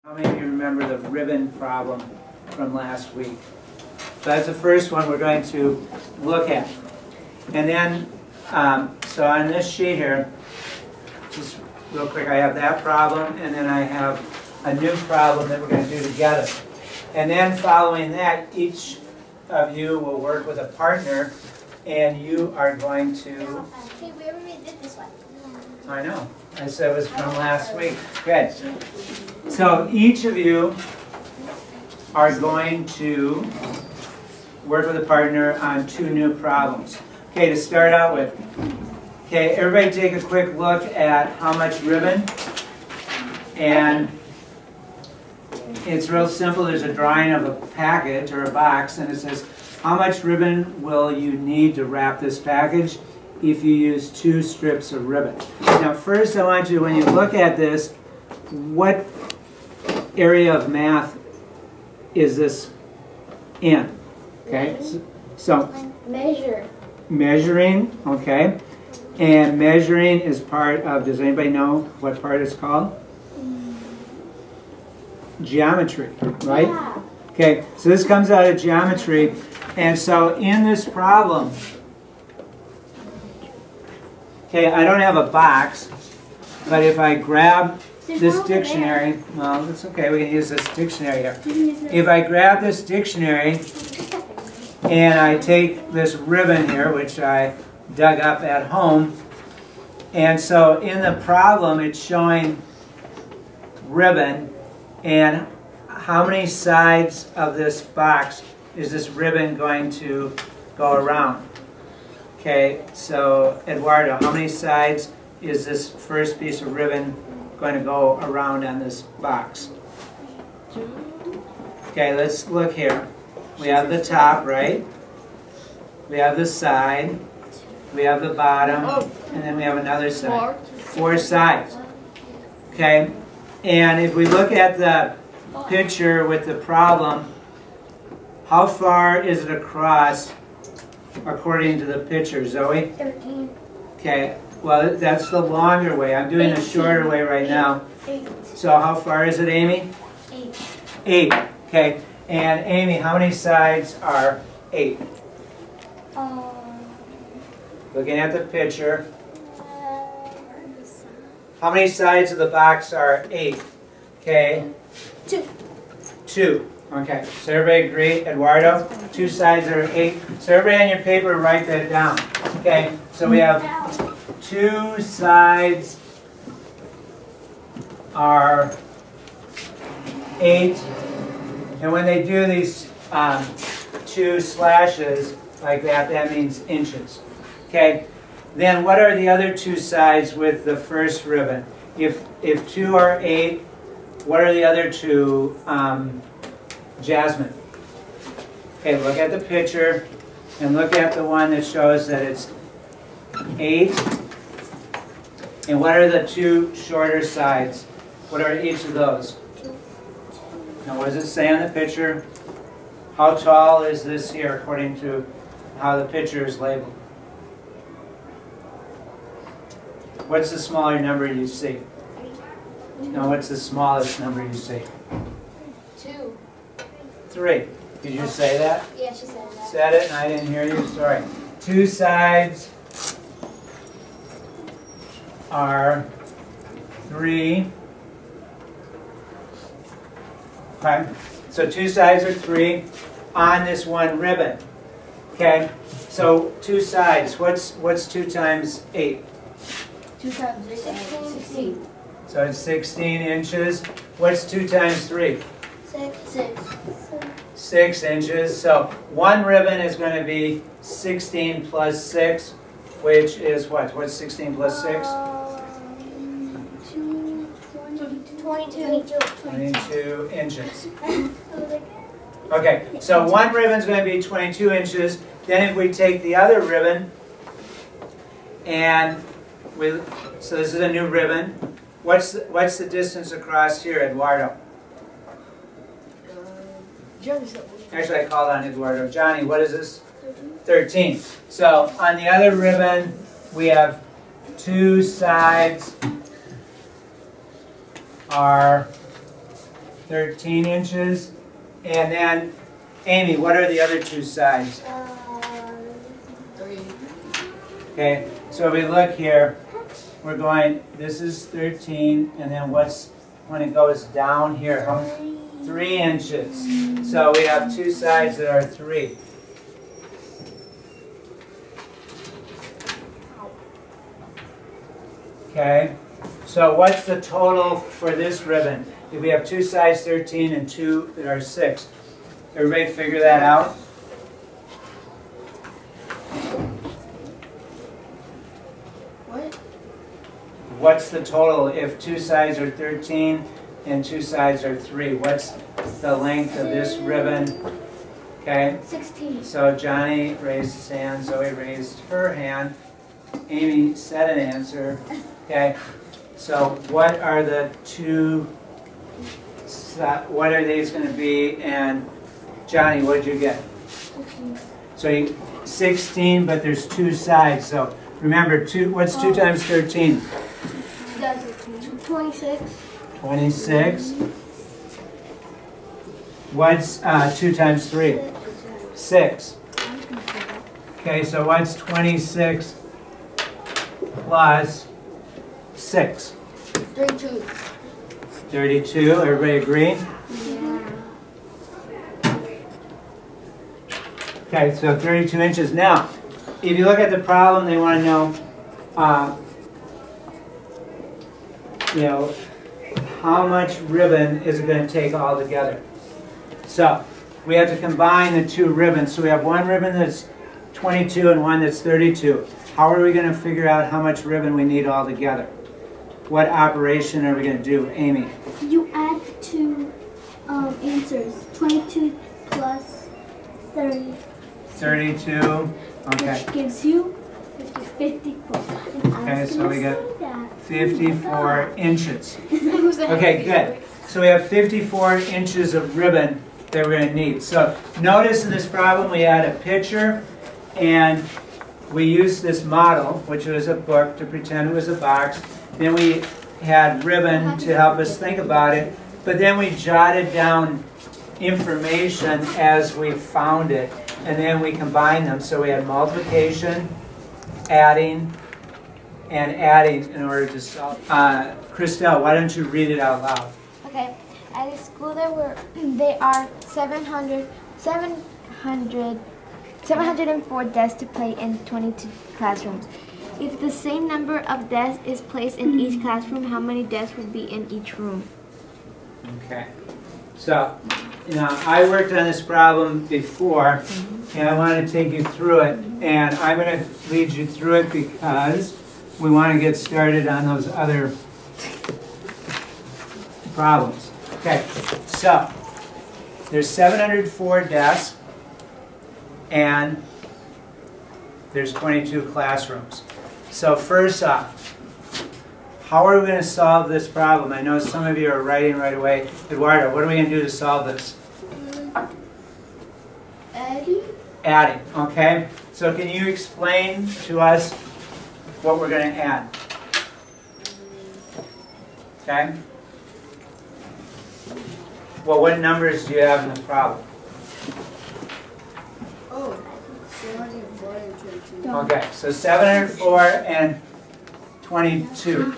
How many of you remember the ribbon problem from last week? So that's the first one we're going to look at. And then, so on this sheet here, just real quick, I have that problem, and then I have a new problem that we're going to do together. And then following that, each of you will work with a partner, and you are going to... Hey, we already did this one. I know. I said it was from last week. Good. So each of you are going to work with a partner on two new problems. Okay, to start out with. Okay, everybody take a quick look at how much ribbon. And it's real simple. There's a drawing of a package or a box, and it says, how much ribbon will you need to wrap this package if you use 2 strips of ribbon? Now first I want you, when you look at this, what area of math is this in? Okay, so measuring, okay, and measuring is part of, does anybody know what part it's called? Geometry, right? Yeah. Okay, so this comes out of geometry, and so in this problem, okay, I don't have a box, but if I grab this dictionary, well, it's okay, we can use this dictionary here. If I grab this dictionary and I take this ribbon here, which I dug up at home, and so in the problem it's showing ribbon, and how many sides of this box is this ribbon going to go around? Okay, so Eduardo, how many sides is this first piece of ribbon going to go around on this box? 2. Okay, let's look here. We have the top, right? We have the side. We have the bottom. And then we have another side. 4 sides. Okay, and if we look at the picture with the problem, how far is it across according to the picture, Zoe? 13. Okay, well, that's the longer way. I'm doing the shorter way right now. 8. So how far is it, Amy? 8. 8. Okay, and Amy, how many sides are 8? Looking at the picture, how many sides of the box are 8? Okay. 2. 2. Okay, so everybody agree, Eduardo? 2 sides are 8. So everybody on your paper write that down. Okay, so we have 2 sides are 8. And when they do these 2 slashes like that, that means inches. Okay, then what are the other 2 sides with the first ribbon? If 2 are 8, what are the other 2, Jasmine? Okay, look at the picture and look at the one that shows that it's 8. And what are the 2 shorter sides? What are each of those? Now what does it say on the picture? How tall is this here according to how the picture is labeled? What's the smaller number you see? Now what's the smallest number you see? 2. 3. Did you say that? Yeah, she said that. Said it and I didn't hear you? Sorry. 2 sides are 3. Okay. So 2 sides are 3 on this one ribbon. Okay. So 2 sides. What's 2 times 8? 2 times 8 is 16. So it's 16 inches. What's 2 times 3? 6. 6 inches. So one ribbon is going to be 16 plus 6, which is what? What's 16 plus 6? 22 inches. Okay, so one ribbon is going to be 22 inches. Then if we take the other ribbon, and so this is a new ribbon. What's the distance across here, Eduardo? Actually, I called on Eduardo. Johnny, what is this? 13. So on the other ribbon, we have 2 sides are 13 inches. And then, Amy, what are the other two sides? 3. Okay, so if we look here, we're going, this is 13, and then what's, when it goes down here, 3 inches. So we have two sides that are 3. Okay, so what's the total for this ribbon? If we have two sides 13 and two that are 6. Everybody figure that out? What? What's the total if two sides are 13 and two sides are 3? What's the length of this ribbon? Okay, 16. so Johnny raised his hand, Zoe raised her hand, Amy said an answer. Okay, so what are the two, what are these going to be? And Johnny, what did you get? 16. So 16, but there's two sides. So remember, what's 2 times 13? That's 26. 26. What's 2 times 3? 6. Okay, so what's 26 plus 6? 32. 32. Everybody agree? Yeah. Okay, so 32 inches. Now, if you look at the problem, they want to know, how much ribbon is it going to take all together? So, we have to combine the two ribbons. So we have one ribbon that's 22 and one that's 32. How are we going to figure out how much ribbon we need all together? What operation are we going to do, Amy? You add the two answers. 22 plus 30. 32. Okay. Which gives you 54. Okay, so we got 54 inches. Okay, Okay, good. So we have 54 inches of ribbon that we're going to need. So notice in this problem we had a picture and we used this model, which was a book, to pretend it was a box. Then we had ribbon to help us think about it. But then we jotted down information as we found it. And then we combined them. So we had multiplication, adding, and adding in order to solve. Christelle, why don't you read it out loud? Okay. At a school there are 704 desks to play in 22 classrooms. If the same number of desks is placed in each classroom, how many desks would be in each room? Okay. So, I worked on this problem before, and I want to take you through it. And I'm going to lead you through it because we want to get started on those other problems. Okay, so there's 704 desks, and there's 22 classrooms. So first off, how are we going to solve this problem? I know some of you are writing right away. Eduardo, what are we going to do to solve this? Adding. Adding, okay? So can you explain to us what we're going to add? Okay? Well, what numbers do you have in the problem? Oh, 704 and 22. Okay, so 704 and 22.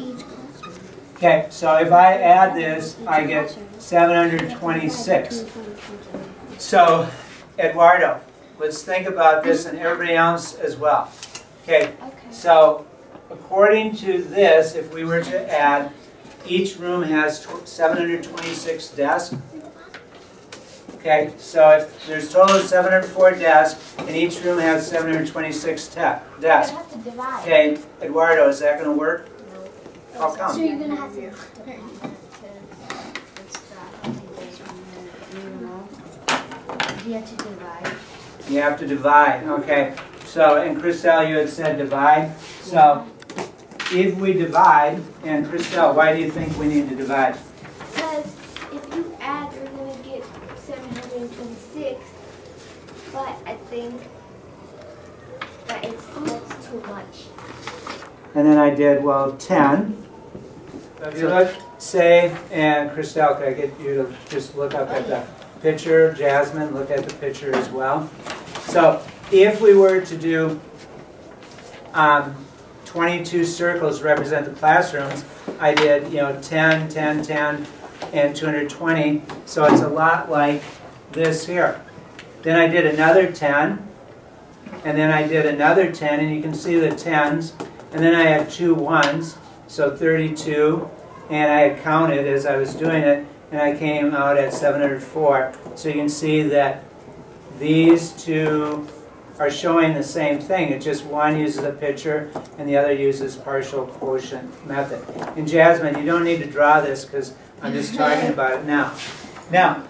Okay, so if I add this, I get 726. So, Eduardo, let's think about this and everybody else as well. Okay, so according to this, if we were to add, each room has 726 desks. Okay, so if there's a total of 704 desks, and each room has 726 desks. Okay, Eduardo, is that going to work? How come? So you're going to have to... You have to divide. You have to divide, okay. So, and Christelle, you had said divide. So, if we divide, and Christelle, why do you think we need to divide? Because if you add, you're going to get 726. But I think that that's too much. And then I did, well, 10 So if you look, say, and Christelle, could I get you to just look up at the picture? Jasmine, look at the picture as well. So if we were to do 22 circles to represent the classrooms, I did 10, 10, 10, and 220. So it's a lot like this here. Then I did another 10, and then I did another 10, and you can see the 10s. And then I had 2 1s, so 32, and I had counted as I was doing it, and I came out at 704. So you can see that these two are showing the same thing. It's just one uses a picture and the other uses partial quotient method. And Jasmine, you don't need to draw this because I'm just talking about it now. Now,